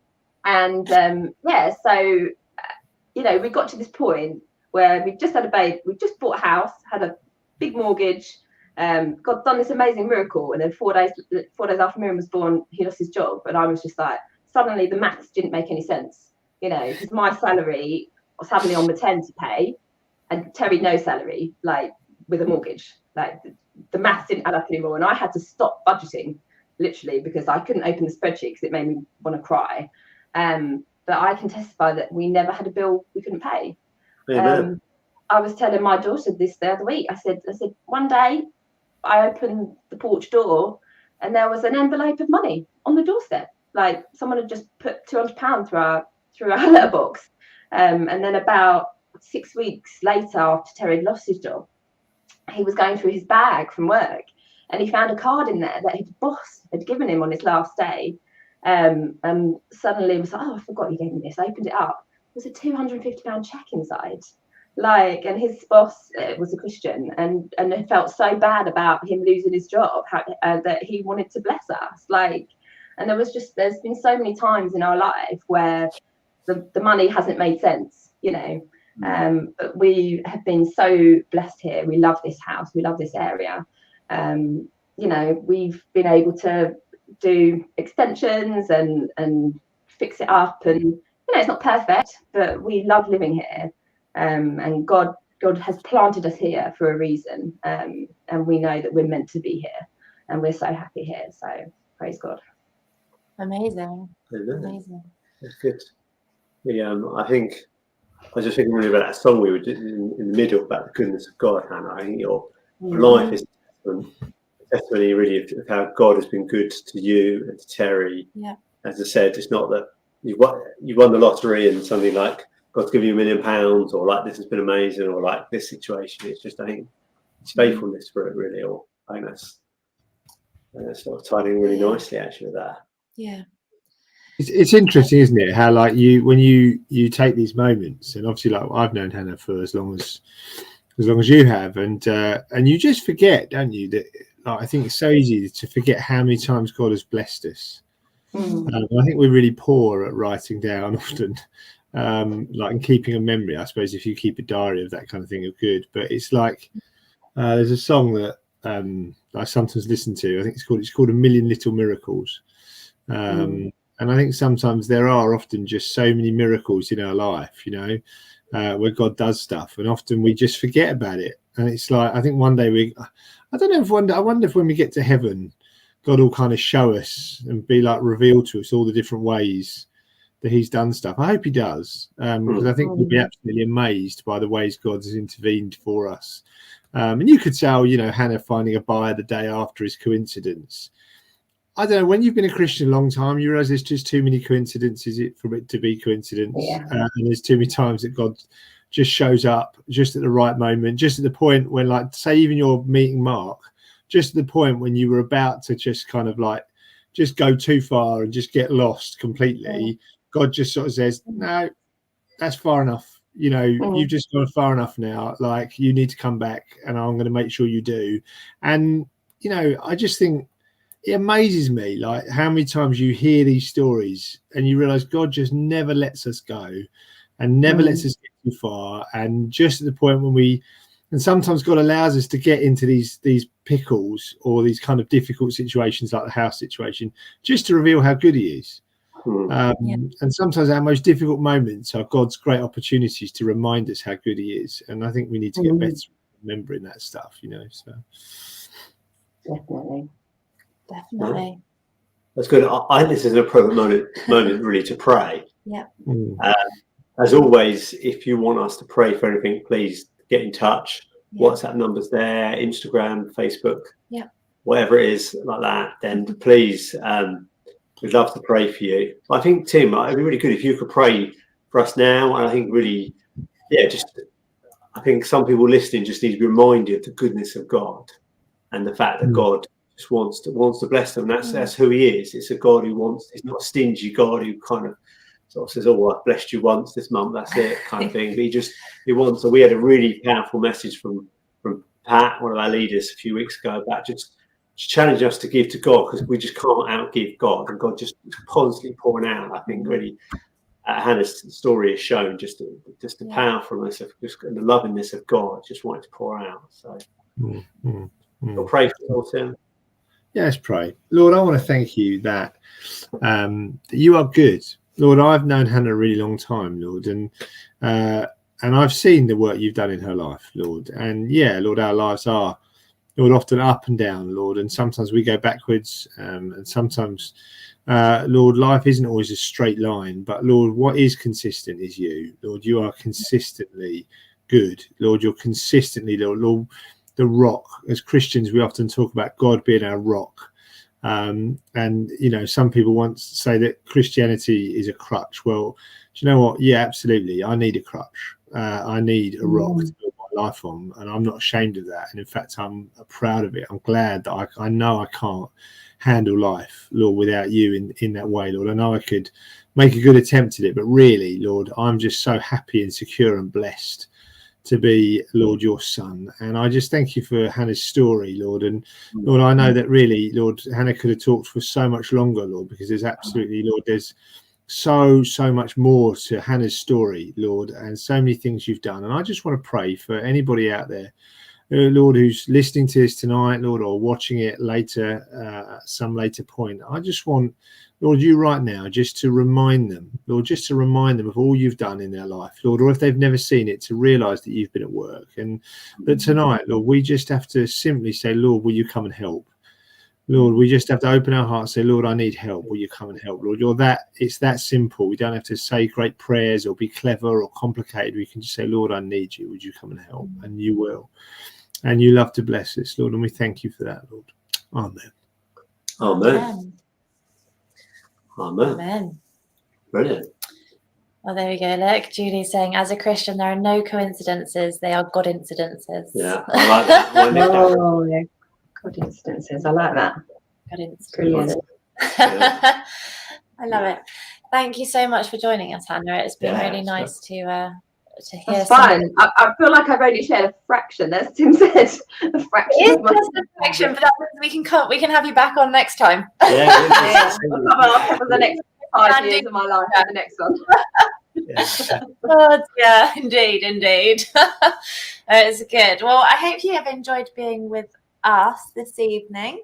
So we got to this point where we just had a baby. We just bought a house, had a big mortgage. God done this amazing miracle, and then 4 days after Miriam was born, he lost his job, and I was just like, suddenly the maths didn't make any sense, because my salary was suddenly on maternity pay, and Terry no salary, like with a mortgage, like the maths didn't add up anymore, and I had to stop budgeting literally because I couldn't open the spreadsheet because it made me want to cry. But I can testify that we never had a bill we couldn't pay. I was telling my daughter this the other week. I said one day I opened the porch door and there was an envelope of money on the doorstep. Like someone had just put £200 through our letterbox. And then about 6 weeks later, after Terry had lost his job, he was going through his bag from work and he found a card in there that his boss had given him on his last day. And suddenly was like, oh, I forgot you gave me this. I opened it up. There was a £250 check inside. Like, and his boss was a Christian, and it felt so bad about him losing his job that he wanted to bless us. Like, and there's been so many times in our life where the money hasn't made sense, you know. But we have been so blessed here. We love this house. We love this area. You know, we've been able to do extensions and fix it up, and you know, it's not perfect, but we love living here. And God has planted us here for a reason, and we know that we're meant to be here, and we're so happy here. So praise God. Amazing. That's good. I think I was just thinking really about that song we were doing in the middle about the goodness of God, Hannah. I think your life is a testimony really of how God has been good to you and to Terry. Yeah. As I said, it's not that you won the lottery and something like God's given you £1 million, or like this has been amazing, or like this situation. It's just, I think, it's faithfulness for it, really. Or I think that's sort of tied in really nicely, actually, with that. Yeah. It's interesting, isn't it? How like when you take these moments, and obviously like I've known Hannah for as long as you have, and you just forget, don't you? That like, I think it's so easy to forget how many times God has blessed us. I think we're really poor at writing down often, like and keeping a memory. I suppose if you keep a diary of that kind of thing, are good. But it's like there's a song that I sometimes listen to. I think it's called A Million Little Miracles. And I think sometimes there are often just so many miracles in our life, you know, where God does stuff, and often we just forget about it. And it's like, I think one day I wonder if when we get to heaven, God will kind of show us and be like, reveal to us all the different ways that he's done stuff. I hope he does, because I think we'll be absolutely amazed by the ways God has intervened for us. And you could say, oh, you know, Hannah finding a buyer the day after is coincidence. I don't know, when you've been a Christian a long time, you realise there's just too many coincidences for it to be coincidence. And there's too many times that God just shows up just at the right moment, just at the point when, like, say even you're meeting Mark, just at the point when you were about to just kind of like just go too far and just get lost completely, God just sort of says, no, that's far enough. You know, you've just gone far enough now. Like, you need to come back, and I'm going to make sure you do. And, you know, I just think, it amazes me, like, how many times you hear these stories and you realize God just never lets us go and never lets us get too far. And just at the point when and sometimes God allows us to get into these pickles or these kind of difficult situations, like the house situation, just to reveal how good he is. And sometimes our most difficult moments are God's great opportunities to remind us how good he is. And I think we need to get better at remembering that stuff, you know. So Definitely. That's good. I think this is an appropriate moment really to pray. Yeah. As always, if you want us to pray for anything, please get in touch. WhatsApp numbers there, Instagram, Facebook, whatever it is like that, then please, we'd love to pray for you. I think, Tim, it'd be really good if you could pray for us now. And I think really, I think some people listening just need to be reminded of the goodness of God and the fact that God just wants to bless them. That's who he is. It's a God who wants, he's not a stingy God who kind of sort of says, oh, I've blessed you once this month, that's it, kind of thing. But he wants. So we had a really powerful message from Pat, one of our leaders, a few weeks ago, about just challenging us to give to God, because we just can't outgive God, and God just constantly pouring out. I think really Hannah's story has shown just the powerfulness of just and the lovingness of God, just wanting to pour out. So we'll pray for us, Tim. Yeah, let's pray. Lord, I want to thank you that you are good. Lord, I've known Hannah a really long time, Lord, and I've seen the work you've done in her life, Lord. And Lord, our lives are, Lord, often up and down, Lord, and sometimes we go backwards, and sometimes, Lord, life isn't always a straight line. But Lord, what is consistent is you, Lord. You are consistently good, Lord. You're consistently, Lord, the rock. As Christians, we often talk about God being our rock. And, you know, some people once say that Christianity is a crutch. Well, do you know what? Yeah, absolutely. I need a crutch. I need a rock to build my life on. And I'm not ashamed of that. And in fact, I'm proud of it. I'm glad that I know I can't handle life, Lord, without you in that way, Lord. I know I could make a good attempt at it, but really, Lord, I'm just so happy and secure and blessed to be, Lord, your son. And I just thank you for Hannah's story, Lord. And Lord, I know that really, Lord, Hannah could have talked for so much longer, Lord, because there's absolutely, Lord, there's so much more to Hannah's story, Lord, and so many things you've done. And I just want to pray for anybody out there, Lord, who's listening to this tonight, Lord, or watching it later, some later point. I just want, Lord, you right now, just to remind them, Lord, just to remind them of all you've done in their life, Lord, or if they've never seen it, to realize that you've been at work. And that tonight, Lord, we just have to simply say, Lord, will you come and help? Lord, we just have to open our hearts, say, Lord, I need help. Will you come and help? Lord, it's that simple. We don't have to say great prayers or be clever or complicated. We can just say, Lord, I need you. Would you come and help? And you will. And you love to bless us, Lord. And we thank you for that, Lord. Amen. Amen. Amen. Amen. Brilliant. Well, there we go. Look, Julie's saying, as a Christian, there are no coincidences. They are God incidences. Yeah, I like that. I like that. Oh, yeah. God instances. I like that. God incidences. Brilliant. Yeah. I love it. Thank you so much for joining us, Hannah. It's been really nice to hear. That's fine. I feel like I've only shared a fraction, as Tim said. A fraction. It is just a fraction, but that means we can have you back on next time. Yeah, I'll cover the next 5 years of my life for the next one. God, yeah, indeed. It's good. Well, I hope you have enjoyed being with us this evening.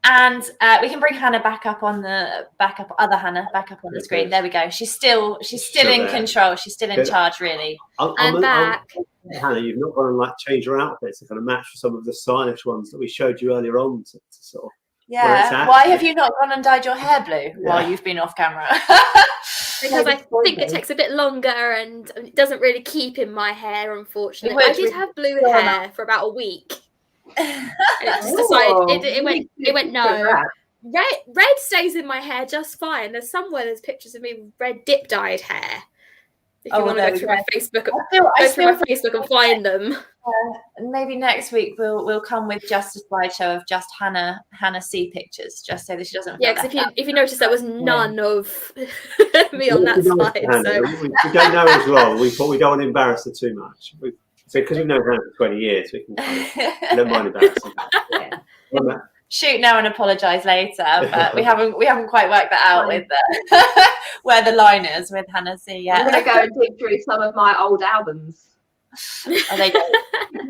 And we can bring Hannah back up on the the screen. There we go. She's still in control. She's still in charge, really. I'm back. Hannah, you've not gone and like change your outfits to kind of match some of the stylish ones that we showed you earlier on to sort of. Yeah. Why have you not gone and dyed your hair blue while you've been off camera? Because I think it takes a bit longer and it doesn't really keep in my hair, unfortunately. I did have blue hair for about a week. And it just decided it went no. Red stays in my hair just fine. There's somewhere there's pictures of me with red dip dyed hair. If you want to go through my Facebook, Facebook and find them. Maybe next week we'll come with just a slideshow of just Hannah C pictures, just so that she doesn't. Yeah, because if you notice, there was none of me on that slide. So we don't know as well. We thought we don't want to embarrass her too much. So because we've known Hannah for 20 years, we can don't mind embarrassing her. Shoot now and apologise later, but we haven't quite worked that out with where the line is with Hannah C. Yeah, I'm going to go and dig through some of my old albums. Are they going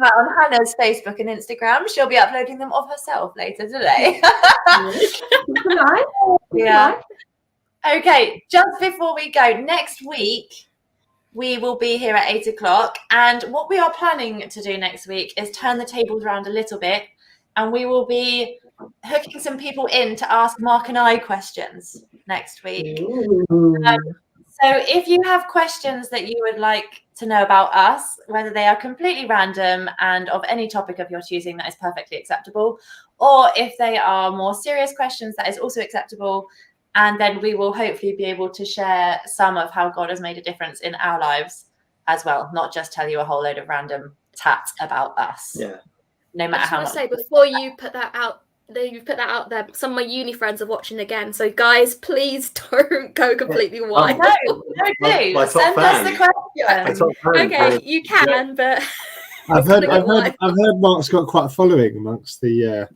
on Hannah's Facebook and Instagram? She'll be uploading them of herself later today. Yeah. Okay, just before we go, next week we will be here at 8 o'clock, and what we are planning to do next week is turn the tables around a little bit, and we will be hooking some people in to ask Mark and I questions next week. So if you have questions that you would like to know about us, whether they are completely random and of any topic of your choosing, that is perfectly acceptable, or if they are more serious questions, that is also acceptable. And then we will hopefully be able to share some of how God has made a difference in our lives as well, not just tell you a whole load of random tat about us. Yeah. No matter how much. I say, before you put that out, there, some of my uni friends are watching again. So guys, please don't go completely wild. No, do. Send us the question. Okay, you can, but I've heard Mark's got quite a following amongst the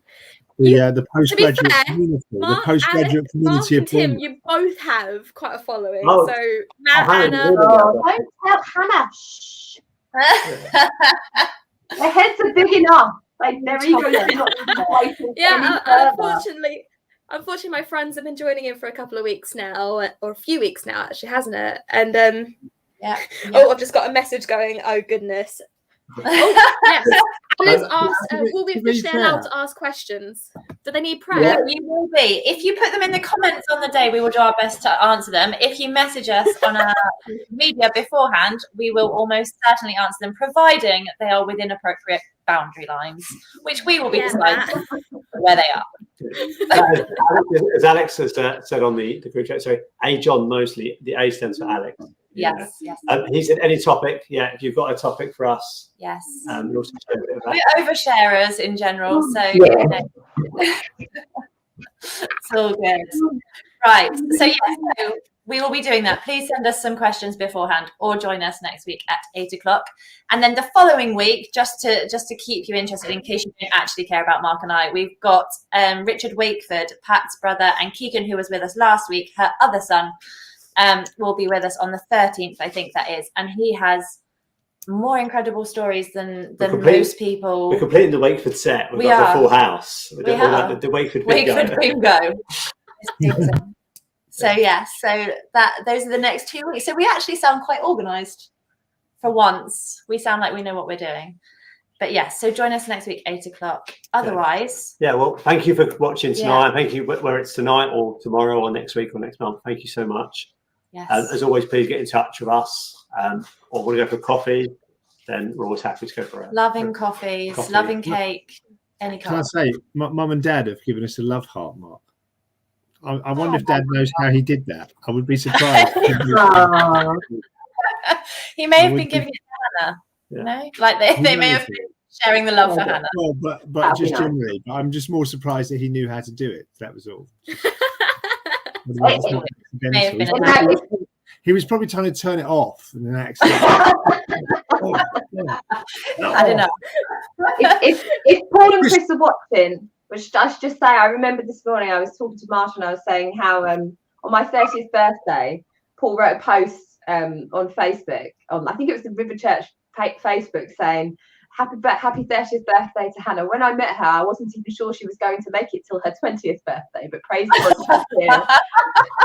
postgraduate community. Mark, the postgraduate community and Tim, you both have quite a following. Oh, so Matt, Hannah. Don't tell Hannah. Shh. Their heads are big enough. Like their egos are not. Unfortunately, my friends have been joining in for a couple of weeks now, or a few weeks now, actually, hasn't it? And oh, I've just got a message going. Oh goodness. Oh yes. Anna's asked, will we officially allowed to ask questions? Do they need prayer? Yeah, you will be. If you put them in the comments on the day, we will do our best to answer them. If you message us on our media beforehand, we will almost certainly answer them, providing they are within appropriate boundary lines, which we will be deciding where they are. As Alex has said on the group chat, sorry, A. John Mosley, the A stands for Alex. Yes. He said any topic. Yeah, if you've got a topic for us. Yes. We'll also share a bit of that. We're oversharers in general, so it's all good. Right. So we will be doing that. Please send us some questions beforehand, or join us next week at 8 o'clock. And then the following week, just to keep you interested, in case you don't actually care about Mark and I, we've got Richard Wakeford, Pat's brother, and Keegan, who was with us last week, her other son, will be with us on the 13th, I think that is, and he has more incredible stories than most people. We're completing the Wakeford set. We've got the full house. We have the Wakeford bingo. So those are the next 2 weeks. So we actually sound quite organised for once. We sound like we know what we're doing. But yes, so join us next week, 8 o'clock. Otherwise, well, thank you for watching tonight. Thank you, whether it's tonight or tomorrow or next week or next month. Thank you so much. Yes. As always, please get in touch with us, or want to go for coffee. Then we're always happy to go for it. Loving coffees, loving cake, any kind. Can I say, Mum and Dad have given us a love heart, Mark. I wonder if Dad knows how he did that. I would be surprised. He may have been giving it to Hannah. You know, like they may have been sharing the love for Hannah. Well, but just generally, I'm just more surprised that he knew how to do it. That was all. He was probably trying to turn it off in an accident. I don't know. If Paul and Chris are watching, which I should just say, I remember this morning I was talking to Martin and I was saying how on my 30th birthday, Paul wrote a post on Facebook, I think it was the River Church Facebook, saying, Happy 30th birthday to Hannah. When I met her, I wasn't even sure she was going to make it till her 20th birthday, but praise God.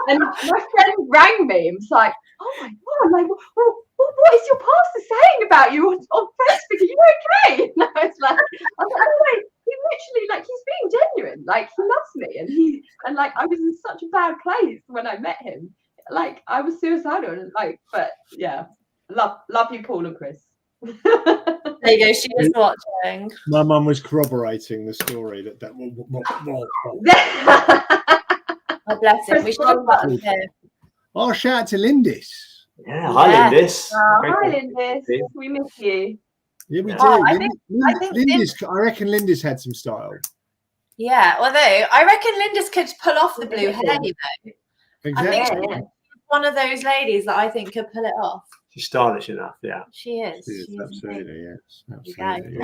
And my friend rang me and was like, oh my God, like, what is your pastor saying about you on Facebook? Are you okay? And I was like, oh wait, he literally, like, he's being genuine. Like, he loves me. And like, I was in such a bad place when I met him. Like, I was suicidal. And like, but yeah, love you, Paul and Chris. There you go. She was watching. My mum was corroborating the story that. Oh, bless him. We should have got him here. Oh, shout out to Lindis. Yeah, hi Lindis. Hi Lindis. We miss you. Yeah, we do. I think Lindis. I reckon Lindis had some style. Yeah, although I reckon Lindis could pull off the blue hair. You know, Exactly. I think she's one of those ladies that I think could pull it off. She's stylish enough, yeah. She is. Absolutely, yes. Absolutely.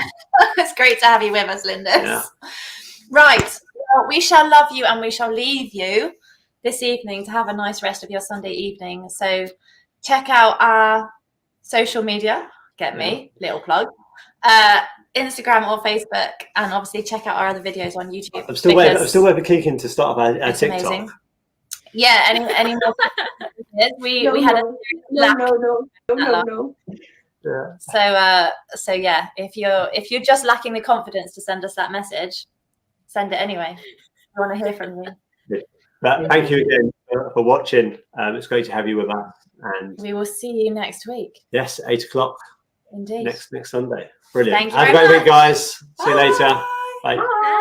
It's great to have you with us, Lindis. Yeah. Right. Well, we shall love you and we shall leave you this evening to have a nice rest of your Sunday evening. So check out our social media. Get me, little plug. Instagram or Facebook, and obviously check out our other videos on YouTube. I'm still waiting for Keegan to start our TikTok. Amazing. Yeah, any more? We had no. Yeah. So yeah, if you're just lacking the confidence to send us that message, send it anyway. I want to hear from you. Yeah. But thank you again for watching. It's great to have you with us, and we will see you next week. Yes, 8 o'clock. Indeed. Next Sunday. Brilliant. Thank you have a great week, guys. See you later. Bye. Bye.